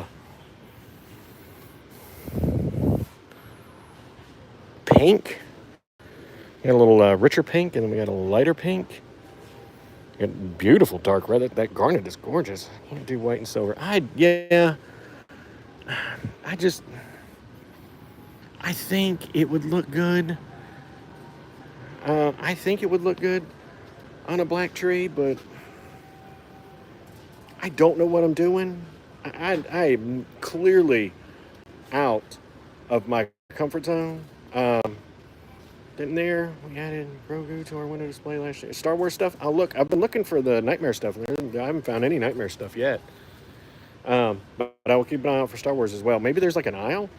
Pink. We got a little richer pink, and then we got a lighter pink. We got beautiful dark red. That garnet is gorgeous. Can't do white and silver. I think it would look good. I think it would look good on a black tree, but I don't know what I'm doing. I am clearly out of my comfort zone. Then there, we added Grogu to our window display last year. Star Wars stuff. I've been looking for the Nightmare stuff. I haven't found any Nightmare stuff yet. But I will keep an eye out for Star Wars as well. Maybe there's like an aisle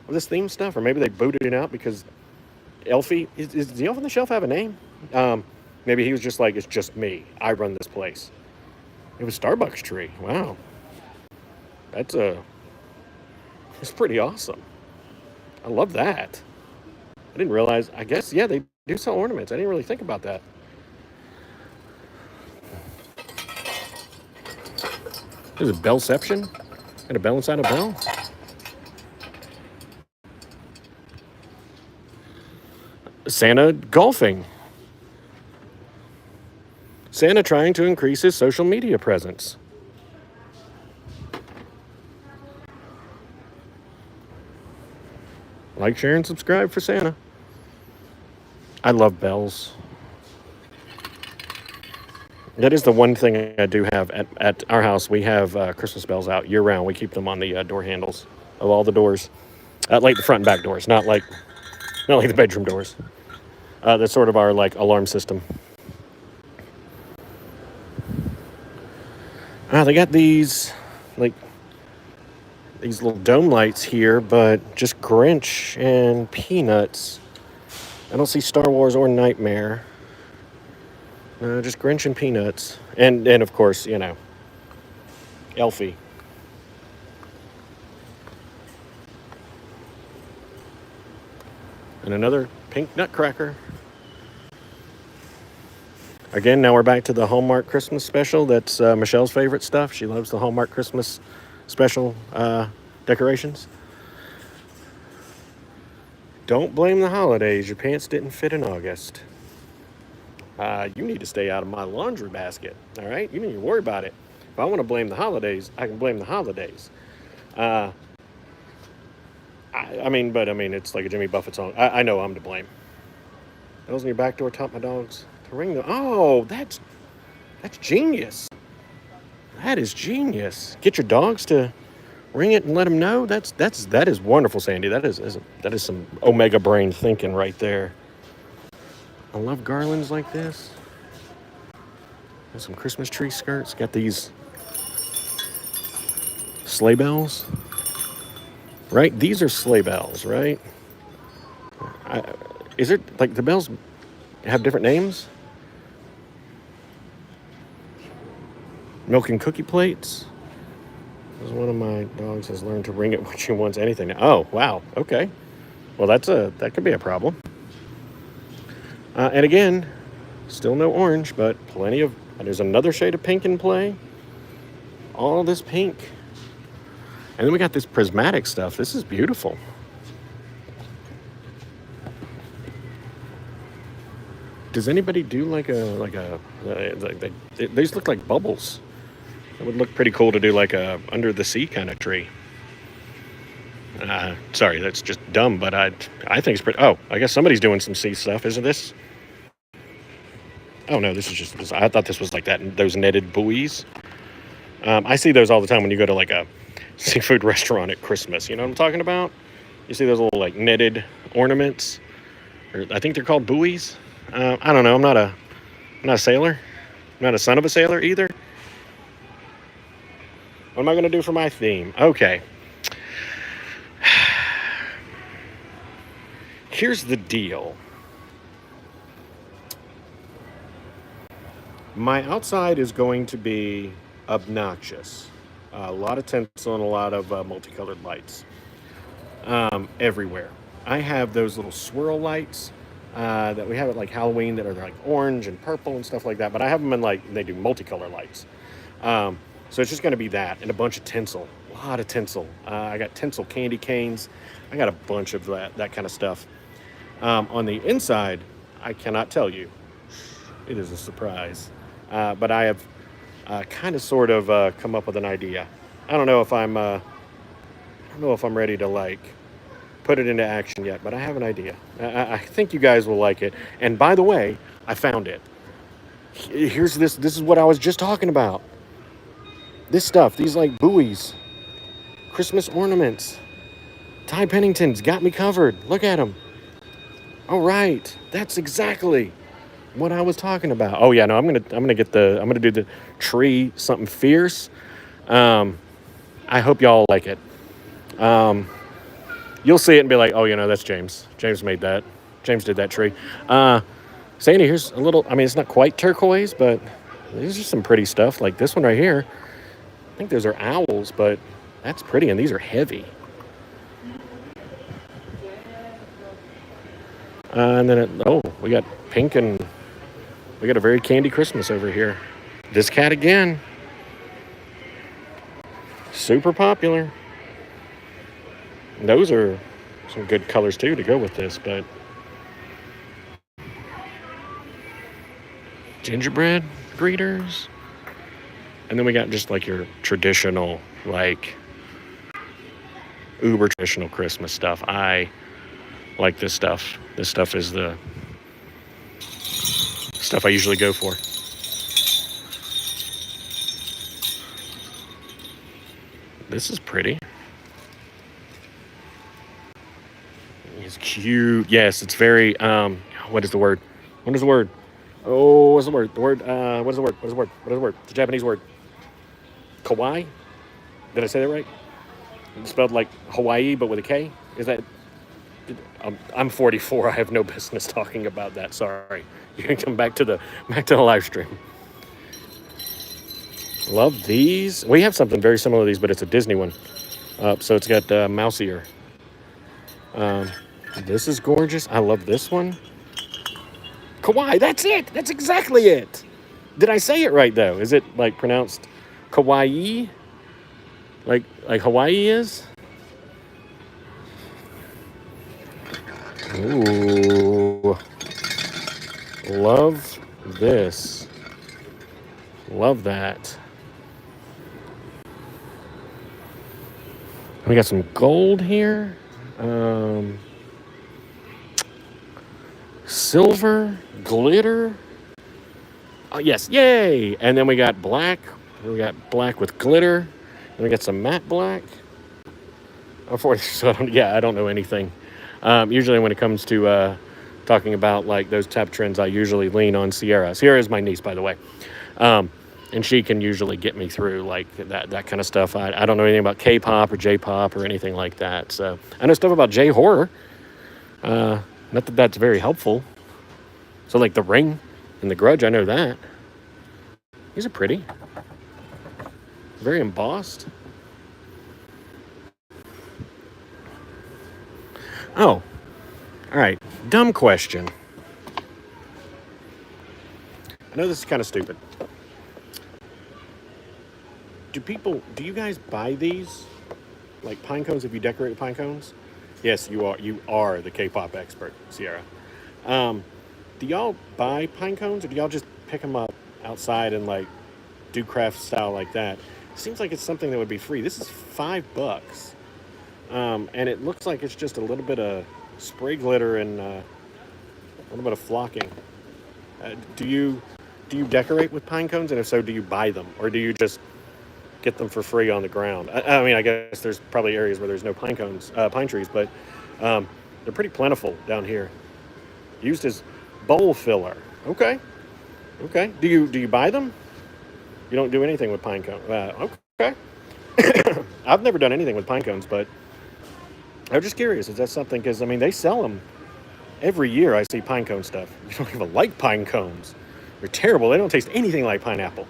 of this theme stuff, or maybe they booted it out because Elfie, is the Elf on the Shelf have a name? Maybe he was just like, it's just me. I run this place. It was Starbucks tree. Wow. It's pretty awesome. I love that. I didn't realize, I guess, yeah, they do sell ornaments. I didn't really think about that. There's a bellception. Got a bell inside a bell. Santa golfing. Santa trying to increase his social media presence. Like, share, and subscribe for Santa. I love bells. That is the one thing I do have at our house. We have Christmas bells out year round. We keep them on the door handles of all the doors, like the front and back doors, not like the bedroom doors. That's sort of our like alarm system. They got these little dome lights here, but just Grinch and Peanuts. I don't see Star Wars or Nightmare. Just Grinch and Peanuts. And of course, Elfie. And another pink nutcracker. Again, now we're back to the Hallmark Christmas special. That's Michelle's favorite stuff. She loves the Hallmark Christmas special decorations. Don't blame the holidays. Your pants didn't fit in August. You need to stay out of my laundry basket. All right? You need to worry about it. If I want to blame the holidays, I can blame the holidays. I mean, it's like a Jimmy Buffett song. I know I'm to blame. Those in your back door taught my dogs to ring the. Oh, that's genius. That is genius. Get your dogs to ring it and let them know. That is wonderful, Sandy. That is some omega brain thinking right there. I love garlands like this. Got some Christmas tree skirts. Got these sleigh bells. Right? These are sleigh bells, right? Is it like the bells have different names? Milk and cookie plates. Because one of my dogs has learned to ring it when she wants anything. Oh, wow. Okay. Well, that could be a problem. And again, still no orange, but plenty of. There's another shade of pink in play. All this pink. And then we got this prismatic stuff. This is beautiful. Does anybody do these look like bubbles. It would look pretty cool to do like a under the sea kind of tree. Sorry, that's just dumb, but I think it's pretty. Oh, I guess somebody's doing some sea stuff. Isn't this? Oh no, this is just. I thought this was like that. Those netted buoys. I see those all the time when you go to like a seafood restaurant at Christmas. You know what I'm talking about? You see those little like netted ornaments. Or I think they're called buoys. I don't know. I'm not a sailor. I'm not a son of a sailor either. What am I going to do for my theme? Okay. Here's the deal. My outside is going to be obnoxious. A lot of tinsel and a lot of multicolored lights everywhere. I have those little swirl lights that we have at like Halloween that are like orange and purple and stuff like that. But I have them in like, they do multicolor lights. So it's just going to be that and a bunch of tinsel. A lot of tinsel. I got tinsel candy canes. I got a bunch of that kind of stuff. On the inside, I cannot tell you. It is a surprise. But I have kind of sort of come up with an idea. I don't know if I'm ready to like put it into action yet, but I have an idea. I think you guys will like it. And by the way, I found it. Here's this. This is what I was just talking about. This stuff, these like buoys, Christmas ornaments, Ty Pennington's got me covered. Look at them. All right, that's exactly what I was talking about. Oh yeah, no, I'm gonna do the tree something fierce. I hope y'all like it. You'll see it and be like, oh, that's James. James made that. James did that tree. Sandy, here's a little. I mean, it's not quite turquoise, but these are some pretty stuff. Like this one right here. I think those are owls, but that's pretty, and these are heavy. And then we got pink and we got a very candy Christmas over here. This cat again. Super popular. And those are some good colors too to go with this, but gingerbread greeters. And then we got just like your traditional, like uber traditional Christmas stuff. I like this stuff. This stuff is the stuff I usually go for. This is pretty. It's cute. Yes, it's very, what is the word? What is the word? Oh, what's the word? The word, what is the word? What is the word? What is the word? It's a Japanese word. Kawaii? Did I say that right? It's spelled like Hawaii, but with a K? Is that... I'm 44. I have no business talking about that. Sorry. You can come back to the live stream. Love these. We have something very similar to these, but it's a Disney one. So it's got mouse ear. This is gorgeous. I love this one. Kawaii. That's it. That's exactly it. Did I say it right though? Is it like pronounced kawaii? Like Hawaii is? Ooh. Love this. Love that. We got some gold here. Silver, glitter. Oh, yes, yay! And then we got black. We got black with glitter. And we got some matte black. Unfortunately, I don't know anything. Usually when it comes to talking about like those type trends, I usually lean on Sierra. Sierra is my niece, by the way. And she can usually get me through like that kind of stuff. I don't know anything about K-pop or J-pop or anything like that. So I know stuff about J-horror. Not that that's very helpful. So like The Ring and The Grudge, I know that. These are pretty. Very embossed. Oh, All right, dumb question. I know this is kind of stupid. Do you guys buy these? Like pine cones, if you decorate with pine cones? Yes, you are. You are the K-pop expert, Sierra. Um, do y'all buy pine cones, or do y'all just pick them up outside and like do craft style like that? Seems like it's something that would be free. This is $5, and it looks like it's just a little bit of spray glitter and a little bit of flocking. Do you decorate with pine cones, and if so, do you buy them, or do you just get them for free on the ground? I mean, I guess there's probably areas where there's no pine trees, but they're pretty plentiful down here. Used as bowl filler. Okay, okay. Do you buy them? You don't do anything with pine cone. Okay. I've never done anything with pine cones, but I'm just curious. Is that something? Because I mean, they sell them every year. I see pine cone stuff. You don't even like pine cones. They're terrible. They don't taste anything like pineapple.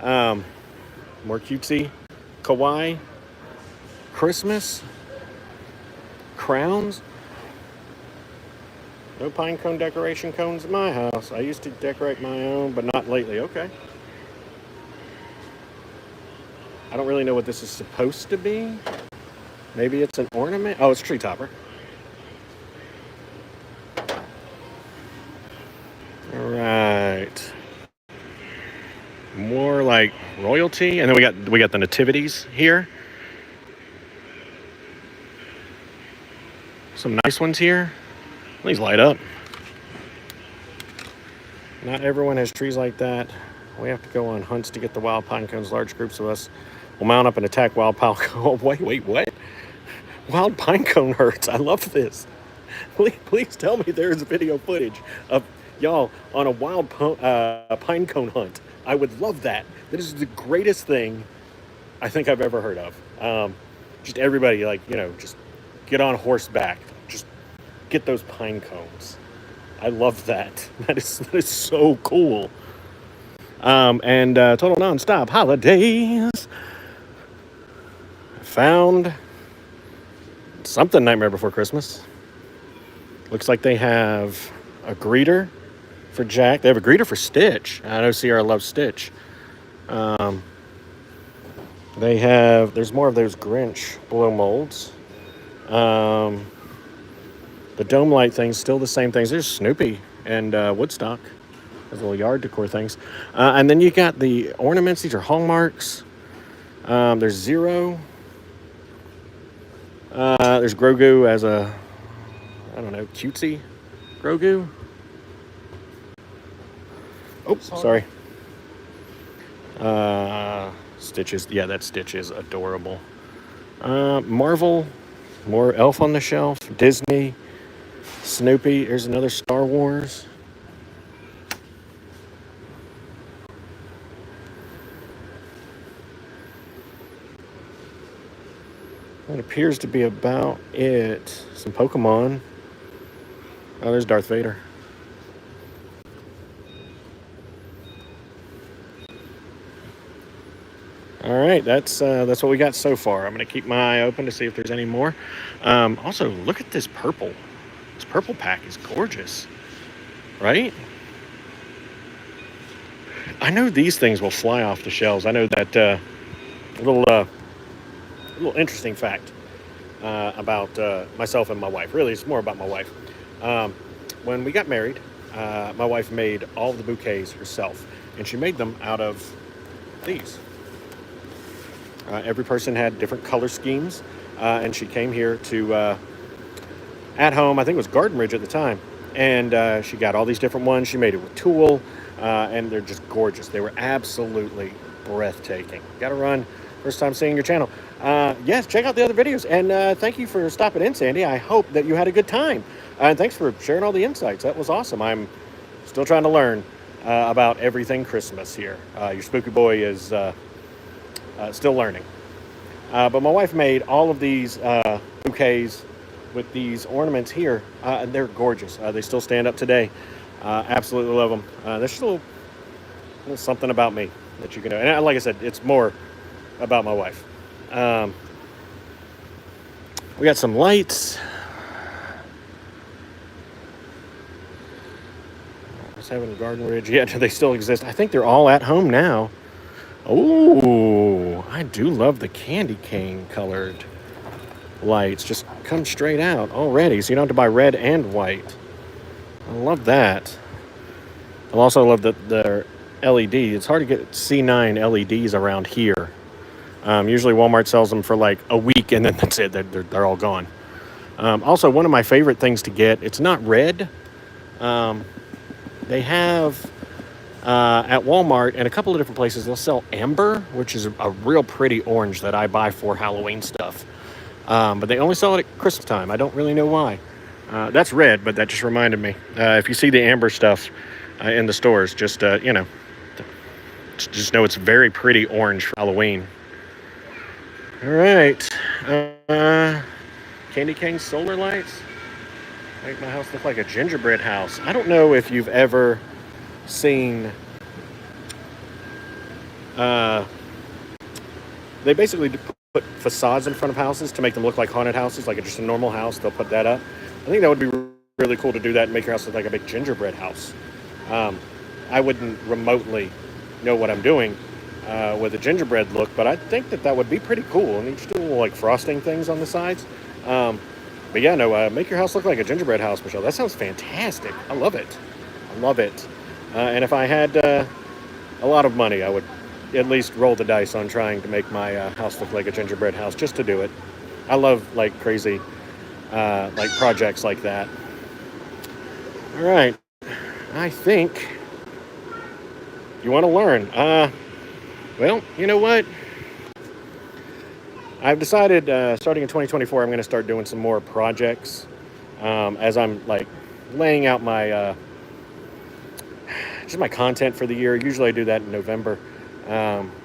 Um, More cutesy, kawaii, Christmas, crowns. No pine cone decoration cones at my house. I used to decorate my own, but not lately. Okay. I don't really know what this is supposed to be. Maybe it's an ornament. Oh, it's a tree topper. All right. More like royalty, and then we got the nativities here. Some nice ones here. These light up. Not everyone has trees like that. We have to go on hunts to get the wild pine cones. Large groups of us will mount up and attack wild pine cone. Oh, wait, what? Wild pine cone hurts. I love this. Please tell me there's video footage of y'all on a wild pine cone hunt. I would love that. That is the greatest thing I think I've ever heard of. Just everybody, like, just get on horseback. Just get those pine cones. I love that. That is so cool. And total nonstop holidays. Found something Nightmare Before Christmas. Looks like they have a greeter for Jack. They have a greeter for Stitch. I know Sierra loves Stitch. There's more of those Grinch blow molds. The dome light things, still the same things. There's Snoopy and Woodstock. Those little yard decor things. And then you got the ornaments. These are hallmarks. There's Zero. There's Grogu as a, I don't know, cutesy Grogu. Oh, sorry. Stitches. Yeah, that Stitch is adorable. Marvel. More Elf on the Shelf. Disney. Snoopy. Here's another Star Wars. That appears to be about it. Some Pokemon. Oh, there's Darth Vader. All right, that's what we got so far. I'm going to keep my eye open to see if there's any more. Also, look at this purple. This purple pack is gorgeous, right? I know these things will fly off the shelves. I know that little interesting fact about myself and my wife. Really, it's more about my wife. When we got married, my wife made all of the bouquets herself, and she made them out of these. Every person had different color schemes, and she came here to at home. I think it was Garden Ridge at the time, and she got all these different ones. She made it with tulle, and they're just gorgeous. They were absolutely breathtaking. Got to run. First time seeing your channel. Yes, check out the other videos, and thank you for stopping in, Sandy. I hope that you had a good time, and thanks for sharing all the insights. That was awesome. I'm still trying to learn about everything Christmas here. Your spooky boy is still learning. But my wife made all of these bouquets with these ornaments here, and they're gorgeous. They still stand up today. Absolutely love them. There's still something about me that you can do. And like I said, it's more about my wife. We got some lights. 7 Garden Ridge. Yeah, do they still exist? I think they're all at home now. Oh, I do love the candy cane colored lights. Just come straight out already, so you don't have to buy red and white. I love that. I also love the LED. It's hard to get C9 LEDs around here. Usually Walmart sells them for like a week and then that's it. They're all gone. Also, one of my favorite things to get, it's not red. They have at Walmart and a couple of different places, they'll sell amber, which is a real pretty orange that I buy for Halloween stuff. But they only sell it at Christmas time. I don't really know why. That's red, but that just reminded me. If you see the amber stuff in the stores, just know it's very pretty orange for Halloween. All right. Candy cane solar lights. Make my house look like a gingerbread house. I don't know if you've ever seen. They basically put facades in front of houses to make them look like haunted houses, like just a normal house. They'll put that up. I think that would be really cool to do that and make your house look like a big gingerbread house. I wouldn't remotely know what I'm doing with a gingerbread look, but I think that would be pretty cool. And you just do little like frosting things on the sides. But yeah, no, make your house look like a gingerbread house, Michelle. That sounds fantastic. I love it. I love it. And if I had a lot of money, I would at least roll the dice on trying to make my house look like a gingerbread house, just to do it. I love like crazy like projects like that. All right. I think you want to learn. Well, you know what? I've decided starting in 2024, I'm going to start doing some more projects as I'm like laying out my just my content for the year. Usually I do that in November.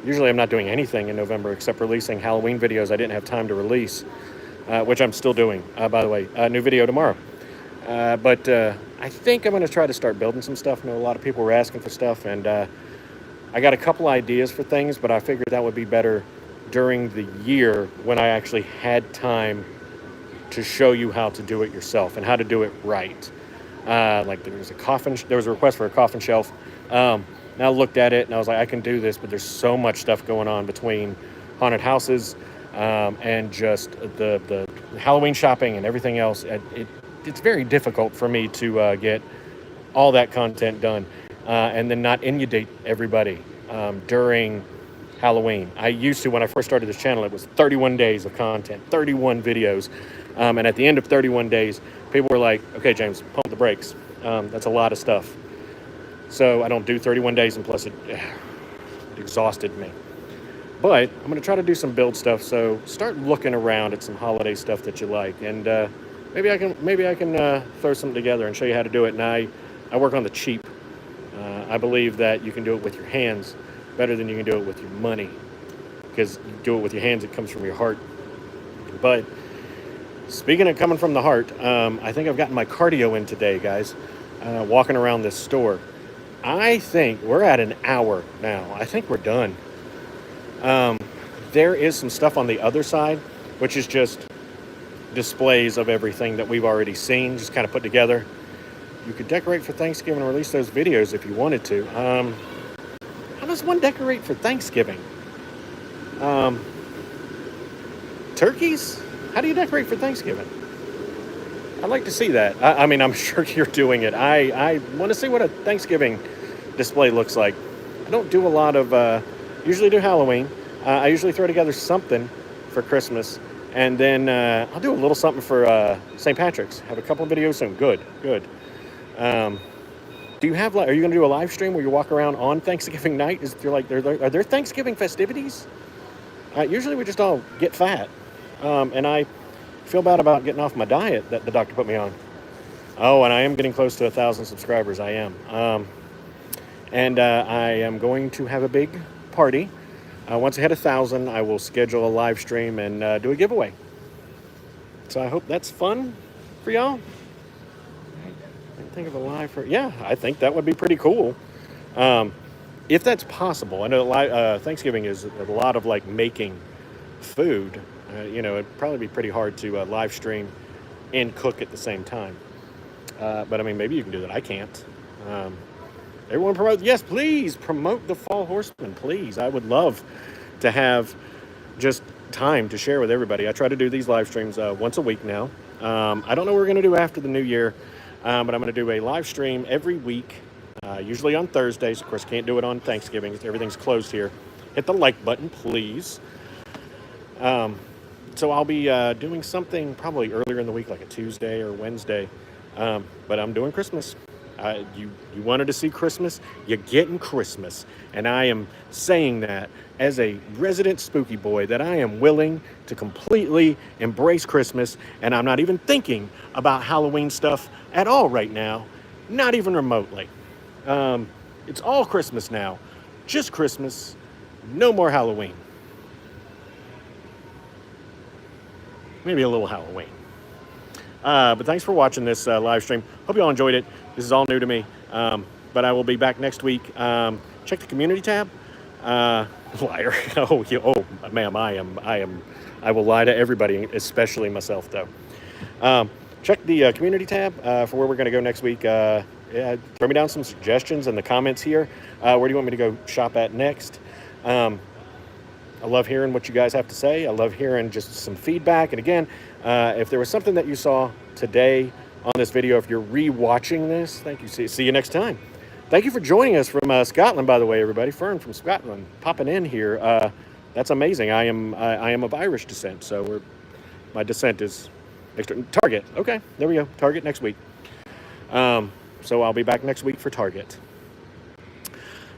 Usually I'm not doing anything in November except releasing Halloween videos I didn't have time to release, which I'm still doing, by the way. New video tomorrow. But I think I'm going to try to start building some stuff. I know a lot of people were asking for stuff, and I got a couple ideas for things, but I figured that would be better during the year when I actually had time to show you how to do it yourself and how to do it right. Like there was a request for a coffin shelf. And I looked at it and I was like, I can do this, but there's so much stuff going on between haunted houses and just the Halloween shopping and everything else. It's very difficult for me to get all that content done and then not inundate everybody during Halloween. I used to, when I first started this channel, it was 31 days of content, 31 videos. And at the end of 31 days, people were like, okay, James, pump the brakes. That's a lot of stuff. So I don't do 31 days, and plus it exhausted me. But I'm going to try to do some build stuff. So start looking around at some holiday stuff that you like. And maybe I can throw something together and show you how to do it. And I work on the cheap. I believe that you can do it with your hands better than you can do it with your money, because you do it with your hands, it comes from your heart. But speaking of coming from the heart, I think I've gotten my cardio in today, guys, walking around this store. I think we're at an hour now. I think we're done. There is some stuff on the other side, which is just displays of everything that we've already seen, just kind of put together. You could decorate for Thanksgiving and release those videos if you wanted to. How does one decorate for Thanksgiving? Turkeys? How do you decorate for Thanksgiving? I'd like to see that. I mean, I'm sure you're doing it. I want to see what a Thanksgiving display looks like. I don't do a lot of, usually do Halloween. I usually throw together something for Christmas. And then I'll do a little something for St. Patrick's. Have a couple of videos soon. Good. Do you have, are you going to do a live stream where you walk around on Thanksgiving night? Are there Thanksgiving festivities? Usually we just all get fat. And I feel bad about getting off my diet that the doctor put me on. Oh, and I am getting close to 1,000 subscribers. I am. And I am going to have a big party. Once I hit 1,000, I will schedule a live stream and do a giveaway. So I hope that's fun for y'all. Think of a live for, yeah, I think that would be pretty cool. If that's possible. I know Thanksgiving is a lot of like making food. It'd probably be pretty hard to live stream and cook at the same time. But I mean, maybe you can do that. I can't. Everyone promote. Yes, please promote the Fall Horseman, please. I would love to have just time to share with everybody. I try to do these live streams once a week now. I don't know what we're going to do after the new year, but I'm going to do a live stream every week, usually on Thursdays. Of course, can't do it on Thanksgiving. Everything's closed here. Hit the like button, please. So I'll be doing something probably earlier in the week, like a Tuesday or Wednesday. But I'm doing Christmas. You wanted to see Christmas, you're getting Christmas. And I am saying that as a resident spooky boy, that I am willing to completely embrace Christmas. And I'm not even thinking about Halloween stuff at all right now, not even remotely. It's all Christmas now, just Christmas, no more Halloween. Maybe a little Halloween. But thanks for watching this live stream. Hope you all enjoyed it. This is all new to me. But I will be back next week. Check the community tab. Liar. Oh, ma'am, I will lie to everybody, especially myself, though. Check the community tab for where we're going to go next week. Throw me down some suggestions in the comments here. Where do you want me to go shop at next? I love hearing what you guys have to say. I love hearing just some feedback. And again, if there was something that you saw today on this video, if you're re-watching this, thank you. See you next time. Thank you for joining us from Scotland, by the way, everybody. Fern from Scotland popping in here. That's amazing. I am of Irish descent, so my descent is extra. Target. Okay, there we go. Target next week. So I'll be back next week for Target.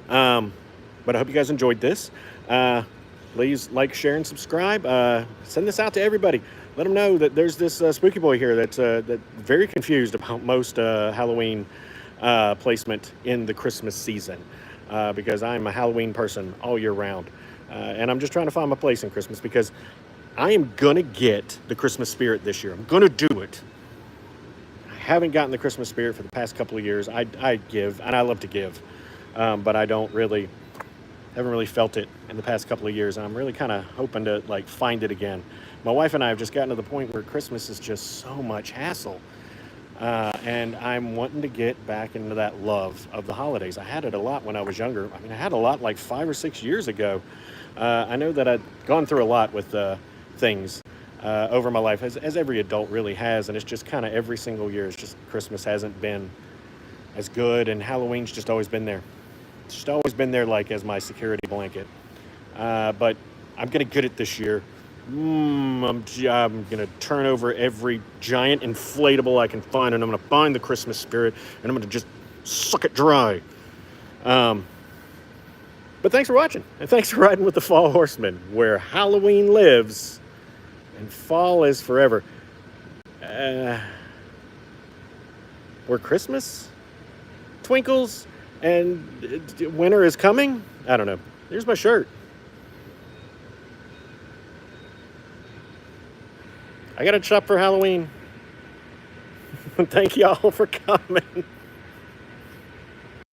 But I hope you guys enjoyed this. Please like, share, and subscribe. Send this out to everybody. Let them know that there's this spooky boy here that's very confused about most Halloween placement in the Christmas season, because I'm a Halloween person all year round, and I'm just trying to find my place in Christmas, because I am gonna get the Christmas spirit this year. I'm gonna do it. I haven't gotten the Christmas spirit for the past couple of years. I give, and I love to give, but I haven't really felt it in the past couple of years. And I'm really kind of hoping to find it again. My wife and I have just gotten to the point where Christmas is just so much hassle. And I'm wanting to get back into that love of the holidays. I had it a lot when I was younger. I mean, I had a lot like 5 or 6 years ago. I know that I've gone through a lot with things over my life, as every adult really has. And it's just kind of every single year, it's just Christmas hasn't been as good, and Halloween's just always been there. It's just always been there, as my security blanket. But I'm going to get it this year. I'm going to turn over every giant inflatable I can find, and I'm going to find the Christmas spirit, and I'm going to just suck it dry. But thanks for watching, and thanks for riding with the Fall Horseman, where Halloween lives and fall is forever. Where Christmas twinkles and winter is coming? I don't know. Here's my shirt. I got to shop for Halloween. Thank y'all for coming.